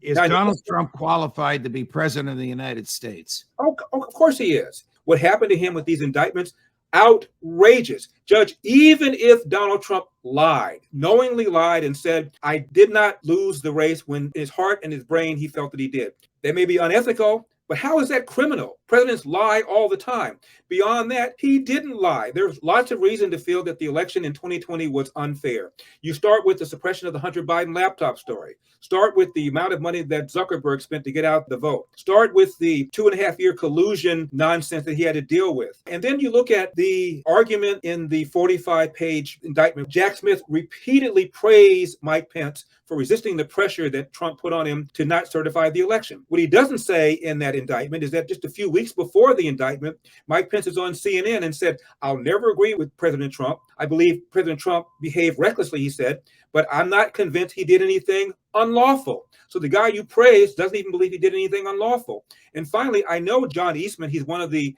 Is Now, Donald Trump qualified to be president of the United States? of course he is. What happened to him with these indictments, outrageous. Judge, even if Donald Trump lied, knowingly lied and said, I did not lose the race, when in his heart and his brain he felt that he did. That may be unethical, but how is that criminal? Presidents lie all the time. Beyond that, he didn't lie. There's lots of reason to feel that the election in 2020 was unfair. You start with the suppression of the Hunter Biden laptop story. Start with the amount of money that Zuckerberg spent to get out the vote. Start with the 2.5-year collusion nonsense that he had to deal with. And then you look at the argument in the 45-page indictment. Jack Smith repeatedly praised Mike Pence for resisting the pressure that Trump put on him to not certify the election. What he doesn't say in that indictment is that just a few weeks before the indictment, Mike Pence is on CNN and said, I'll never agree with President Trump. I believe President Trump behaved recklessly, he said, but I'm not convinced he did anything unlawful. So the guy you praise doesn't even believe he did anything unlawful. And finally, I know John Eastman, he's one of the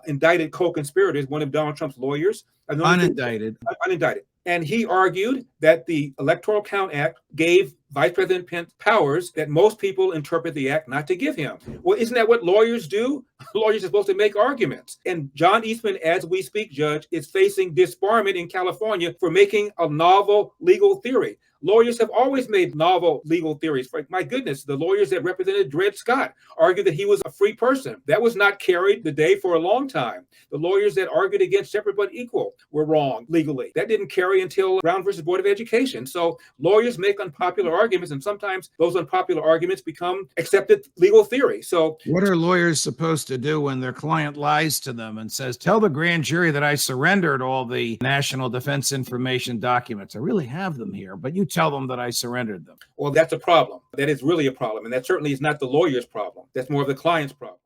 indicted co-conspirators, one of Donald Trump's lawyers. Unindicted. Unindicted. And he argued that the Electoral Count Act gave Vice President Pence powers that most people interpret the act not to give him. Well, isn't that what lawyers do? Lawyers are supposed to make arguments. And John Eastman, as we speak, Judge, is facing disbarment in California for making a novel legal theory. Lawyers have always made novel legal theories. My goodness, the lawyers that represented Dred Scott argued that he was a free person. That was not carried the day for a long time. The lawyers that argued against separate but equal were wrong legally. That didn't carry until Brown versus Board of Education. So lawyers make unpopular arguments, and sometimes those unpopular arguments become accepted legal theory. So what are lawyers supposed to do when their client lies to them and says, tell the grand jury that I surrendered all the National Defense Information documents? I really have them here, but you tell them that I surrendered them. Well, that's a problem. That is really a problem. And that certainly is not the lawyer's problem. That's more of the client's problem.